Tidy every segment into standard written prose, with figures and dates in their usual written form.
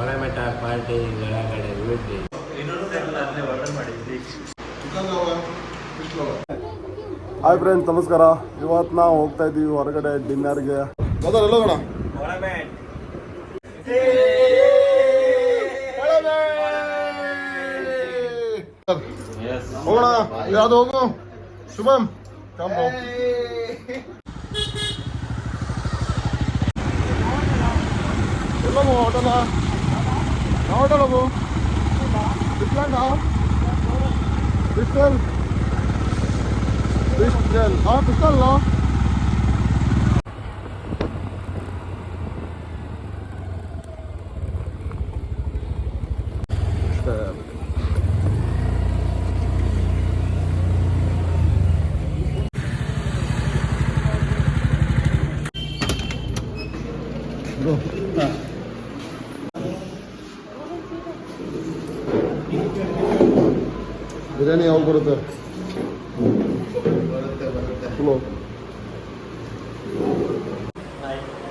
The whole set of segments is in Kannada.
ಒಳಮಠ ಪಾರ್ಟಿ ಒಳಗಡೆ ಬಿಟ್ಟು ಹಾಯ್ ಫ್ರೆಂಡ್ಸ್, ನಮಸ್ಕಾರ. ಇವತ್ತು ನಾವು ಹೋಗ್ತಾ ಇದ್ದೀವಿ ಹೊರಗಡೆ ಡಿನ್ನರ್ಗೆ. ಎಲ್ಲ ಹೋಗೋಣ. ಹೋಗೋಣ, ಯಾವ್ದು ಹೋಗು ಶುಭಮ್ ಕಾಂಬೋ. ಎಲ್ಲ ಹೋಟೆಲ ಹೋಟೆಲ್ ಹೋಗು. पिस्टल हाँ पिस्टल लो बिरयानी ಯಾವಾಗ ಬರುತ್ತೆ?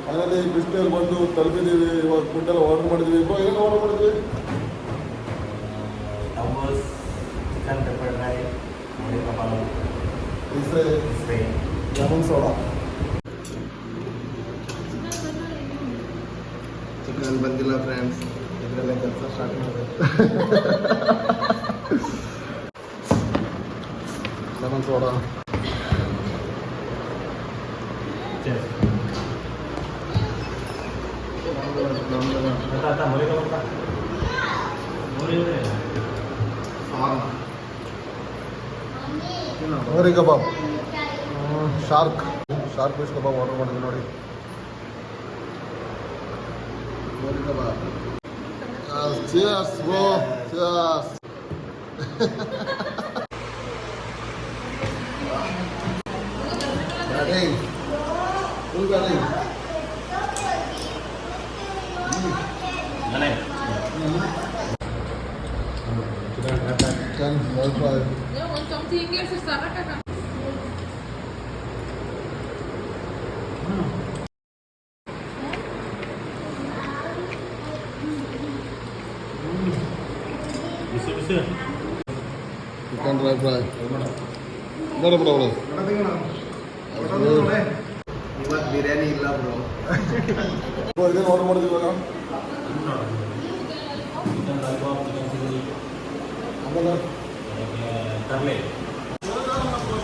ಮನೇಲಿ ಬಿಸ್ನೆಲ್ ಬಂದು ತಲುಪಿದ್ದೀವಿ. ಇವಾಗ ಫುಡ್ ಎಲ್ಲ ಆರ್ಡರ್ ಮಾಡಿದ್ವಿ. ಏನು ಆರ್ಡರ್ ಮಾಡಿದ್ವಿ? Chicken pepper dry, lemon soda. Chicken ಬಂದಿಲ್ಲ ಫ್ರೆಂಡ್ಸ್, ಇದರಲ್ಲೇ ಕೆಲಸ ಸ್ಟಾರ್ಟ್ ಮಾಡಬೇಕು. Lemon soda. ಮೋರಿ kebab, shark fish kebab order ಮಾಡಿದ್ವಿ ನೋಡಿ. ಮೋರಿ kebab. Cheers bro, cheers. Full batting. Chicken well fried. Não, então tinha que acessar a casa. Chicken dry fry. Mana bro? ಇವತ್ತು ಬಿರಿಯಾನಿ ಇಲ್ಲ ಬ್ರೋ. ಇದೇನು ಆರ್ಡರ್ ಮಾಡಿದ್ವಿ ಇವಾಗ?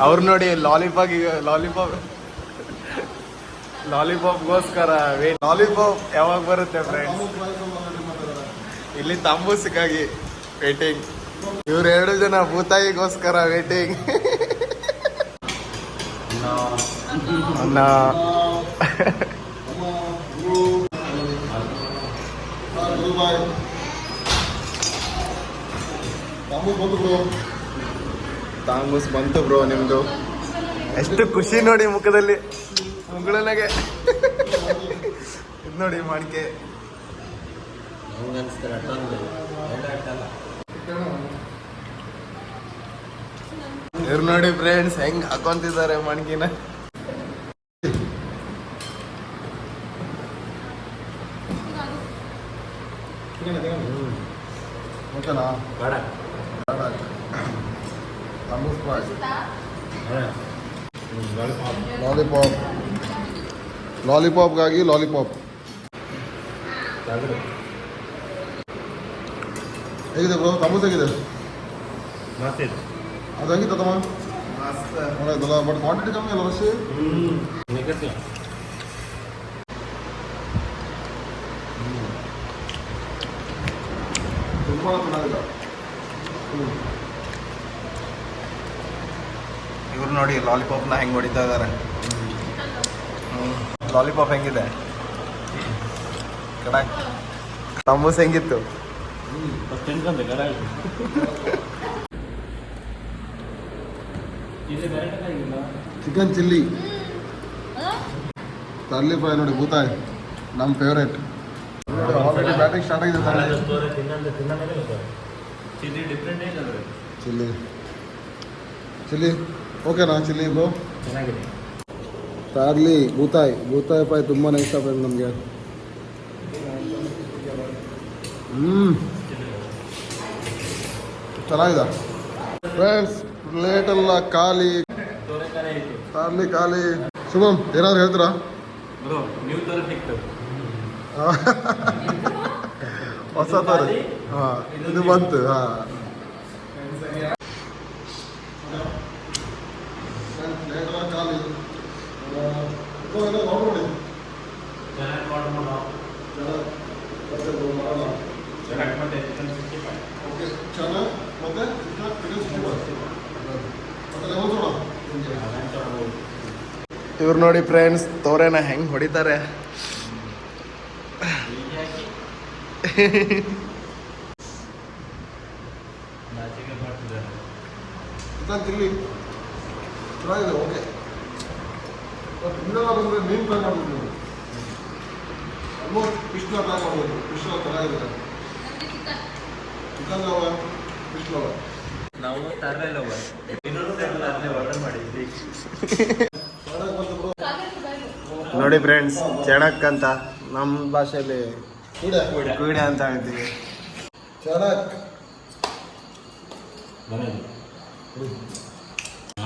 ಅವ್ರು ನೋಡಿ ಲಾಲಿಪಾಪ್ಗೋಸ್ಕರ ವೇಟ್. ಲಾಲಿಪಾಪ್ ಯಾವಾಗ ಬರುತ್ತೆ ಫ್ರೆಂಡ್ಸ್? ಇಲ್ಲಿ ತಾಂಬೂಸಿಗಾಗಿ ವೇಟಿಂಗ್. ಇವ್ರು 2 ಜನ ಭೂತಾಯಿಗೋಸ್ಕರ ವೇಟಿಂಗ್. ಅನ್ನ ತಾಂಬೂಸ್ ಬಂತು ಬ್ರೋ ನಿಮ್ದು. ಎಷ್ಟು ಖುಷಿ ನೋಡಿ ಮುಖದಲ್ಲಿ, ಮುಗಳನಾಗೆ. ಇದು ನೋಡಿ ಮಾಡಿಕೆ. ಇವ್ರು ನೋಡಿ ಫ್ರೆಂಡ್ಸ್ ಹೆಂಗ್ ಹಾಕೊಂತಿದ್ದಾರೆ ಮಣ್ಕಿನ. ಓಕೆನಾ? ಲಾಲಿಪಾಪ್ಗಾಗಿ ಲಾಲಿಪಾಪ್ ಹೇಗಿದೆ ಬ್ರೋ? ತಾಂಬೂಸ್ ಹೇಗಿದೆ? ಅದು ಹೆಂಗಿತ್ತು ತಮ್ಮ? ಒಳ್ಳೆದಲ್ಲ, ಬಟ್ ಕ್ವಾಂಟಿಟಿ ಕಮ್ಮಿ ಅಲ್ಲ ರಶಿ? ತುಂಬ ಚೆನ್ನಾಗಿಲ್ಲ. ಇವ್ರು ನೋಡಿ ಲಾಲಿಪಾಪ್ನ ಹೆಂಗೆ ಹೊಡಿತಾ ಇದ್ದಾರೆ. ಲಾಲಿಪಾಪ್ ಹೆಂಗಿದೆ ಕಡ? ತಾಂಬೂಸ್ ಹೆಂಗಿತ್ತು? ಚಿಕನ್ ಚಿಲ್ಲಿ, ತರ್ಲಿ ಫ್ರೈ ನೋಡಿ, ಭೂತಾಯಿ ನಮ್ಮ ಫೇವ್ರೇಟ್. ಆಲ್ರೆಡಿ ಬ್ಯಾಟಿಂಗ್ ಸ್ಟಾರ್ಟ್ ಆಗಿದೆ. ಚಿಲ್ಲಿ ಓಕೆನಾ? ಚಿಲ್ಲಿ ಬ್ರೋ ಚೆನ್ನಾಗಿದೆ. ತಾರ್ಲಿ ಭೂತಾಯಿ ಪಾಯ್ ತುಂಬಾ ಇಷ್ಟಪಡ್ತು ನಮಗೆ. ಚೆನ್ನಾಗಿದೆ ಫ್ರೆಂಡ್ಸ್. ಪ್ಲೇಟ್ ಎಲ್ಲ ಖಾಲಿ ತೋರೆಕಾಯಿ ಐತಿ ಖಾಲಿ ಖಾಲಿ. ಶುಭಮ್ ಏನಾದ್ರು ಹೇಳ್ತೀರಾ? ಬ್ರೋ ನೀವು ತೋರ ಸಿಕ್ತು ಹೊಸ ತರ ಹಾಂ ಇದು ಬಂತು. ಹಾಂ ಪ್ಲೇಟ್ ಎಲ್ಲ ಖಾಲಿ. ನೋಡಿ ಚೆನ್ನಾಗಿ ಆರ್ಡರ್ ಮಾಡೋ ಚೆನ್ನಾಗಿ ಮತ್ತೆ ಚಿಕನ್ 65 ಓಕೆ ಚೆನ್ನಾಗಿ ಮತ್ತೆ ಇವ್ರು ನೋಡಿ ಫ್ರೆಂಡ್ಸ್ ತೋರೆನ ಹೆಂಗ್ ಹೊಡಿತಾರೆ. ನಾಚಿಕೆ ಮಾಡ್ತಿದ್ದಾರೆ. ತಿರ್ಲಿ ಚೆನ್ನಾಗಿದೆ. ಓಕೆ ಇನ್ನೆಲ್ಲ ಬಂದರೆ ಮೀನು ಟ್ರೈ ಮಾಡ್ಬೋದು ನೀವು. ಆಲ್ಮೋಸ್ಟ್ ಫಿಶ್ನ ಟ್ರೈ ಮಾಡ್ಬೋದು. ಫಿಶ್ ಚೆನ್ನಾಗಿದೆ. Chicken lover, fish lover. ನಾವು ತರಲೇ ಲವರ್ ಇನ್ನೊಂದು ಆರ್ಡರ್ ಮಾಡಿದ್ವಿ. ನೋಡಿ ಫ್ರೆಂಡ್ಸ್, ಚೆಣಕ್ ಅಂತ ನಮ್ಮ ಭಾಷೆಯಲ್ಲಿ ಕೂಡೆ ಕುಯ್ಡೆ ಅಂತ ಹೇಳ್ತೀವಿ. ಚೆನ್ನಾಗಿ ಬರೋದು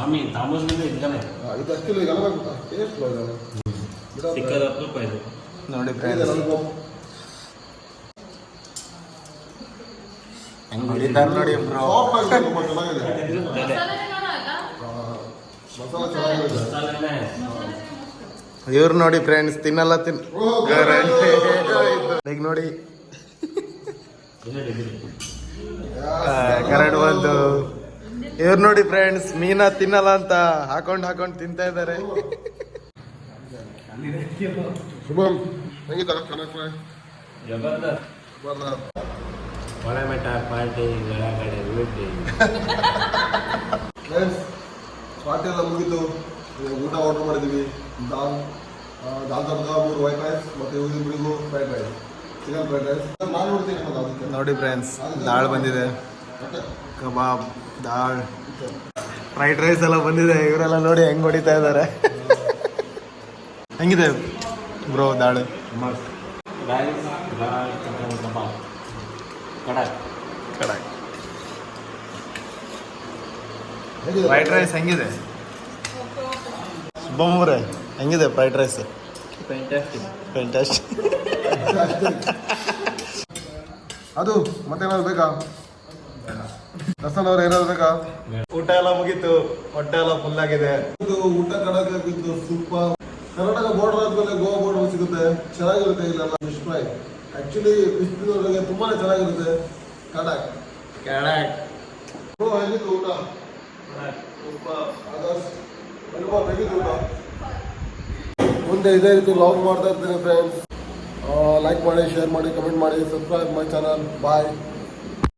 ಆಮಿ ತಾಮಸ್ ಬಂದು ಇದ್ದಾನೆ ಇದು ಆ್ಯಕ್ಚುಲಿ ಗಲಬೇಕು ಟೇಸ್ಟ್ ಇದೆ. ಸಿಕ್ಕದ 10 ರೂಪಾಯಿ ಇದು. ನೋಡಿ ಫ್ರೆಂಡ್ಸ್ ಹೆಂಗ್ ಹೊಡಿತಾರೆ ನೋಡಿ ಬ್ರೋ. ಸಾಫ್ಟ್ ಆಗಿದೆ, ತುಂಬ ಚೆನ್ನಾಗಿದೆ. ಮಸಾಲೆನೇ ನೋಡ ಆಯ್ತಾ? ಮಸಾಲೆ ಚೆನ್ನಾಗಿದೆ. ಮಸಾಲೆನೇ ಇವ್ರು ನೋಡಿ ಫ್ರೆಂಡ್ಸ್ ತಿನ್ನಲ್ಲ ಈಗ ನೋಡಿ ಕರಡ್ ಬಂದು. ಇವ್ರು ನೋಡಿ ಫ್ರೆಂಡ್ಸ್ ಮೀನ ತಿನ್ನಲ್ಲ ಅಂತ ಹಾಕೊಂಡು ತಿಂತಾ ಇದ್ದಾರೆ. ಶುಭಮ್ ಹೆಂಗಿತ್ತ ಚೆನ್ನಾಗಿ ಜಬರ್ದಸ್ತ್. ಒಳಮೆಟ ಪಾರ್ಟಿ ಒಳಗಡೆ ಊಟಿ. ಫ್ರೆಂಡ್ಸ್ ಪಾರ್ಟಿ ಎಲ್ಲ ಮುಗೀತು. ಇವಾಗ ಊಟ ಆರ್ಡರ್ ಮಾಡಿದ್ದೀವಿ. ದಾಲ್ ತಡಕ 3 ವೈಟ್ ರೈಸ್ ಮತ್ತು ಇವ್ರಿಗೂ fried rice, chicken fried rice. ನಾನು ನೋಡ್ತೀನಿ ಅದಕ್ಕೆ. ನೋಡಿ ಫ್ರೆಂಡ್ಸ್ ದಾಲ್ ಬಂದಿದೆ, ಕಬಾಬ್, ದಾಲ್, ಫ್ರೈಡ್ ರೈಸ್ ಎಲ್ಲ ಬಂದಿದೆ. ಇವರೆಲ್ಲ ನೋಡಿ ಹೆಂಗ್ ಹೊಡಿತಾ ಇದ್ದಾರೆ. ಹೆಂಗಿದೆ ಬ್ರೋ ದಾಲ್? ಮಸ್ತ್. ರೈಸ್ ದಾಲ್ ಚಿಕನ್ ಕಬಾಬ್ ಕಡಕ್. ಹೇಗಿದೆ ಫ್ರೈಡ್ ರೈಸ್ ಹೆಂಗಿದೆ? ಶುಭಮ್ ಅವರೇ ಹೆಂಗಿದೆ ಫ್ರೈಡ್ ರೈಸ್? ಫ್ಯಾಂಟಾಸ್ಟಿಕ್. ಅದು ಮತ್ತೇನಾದ್ರು ಬೇಕಾ? ದರ್ಶನ್ ಅವ್ರು ಏನಾದ್ರು ಬೇಕಾ? ಊಟ ಎಲ್ಲ ಮುಗೀತು, ಹೊಟ್ಟೆ ಎಲ್ಲ ಫುಲ್ ಆಗಿದೆ. ಇದು ಊಟ ಕಡಕ್ ಆಗಿದ್ದು ಸೂಪರ್. ಕರ್ನಾಟಕ ಬೋರ್ಡರ್ ಆದ್ಮೇಲೆ ಗೋವಾ ಬೋರ್ಡರ್ ಸಿಗುತ್ತೆ. ಚೆನ್ನಾಗಿರುತ್ತೆ ಇಲ್ಲೆಲ್ಲ ಫಿಶ್ ಫ್ರೈ. ಆ್ಯಕ್ಚುಲಿ ಫಿಶ್ ತಿನ್ನೋರಿಗೆ ತುಂಬಾ ಚೆನ್ನಾಗಿರುತ್ತೆ. ಕಡಕ್ ಹೇಗಿತ್ತು ಊಟ? ಹೇಗಿತ್ತು ಊಟ? ಮುಂದೆ ಇದೇ ರೀತಿ ಲಾಗ್ ಮಾಡ್ತಾ ಇರ್ತೀನಿ ಫ್ರೆಂಡ್ಸ್. ಲೈಕ್ ಮಾಡಿ, ಶೇರ್ ಮಾಡಿ, ಕಮೆಂಟ್ ಮಾಡಿ, ಸಬ್ಸ್ಕ್ರೈಬ್ ಮೈ ಚಾನಲ್. ಬಾಯ್.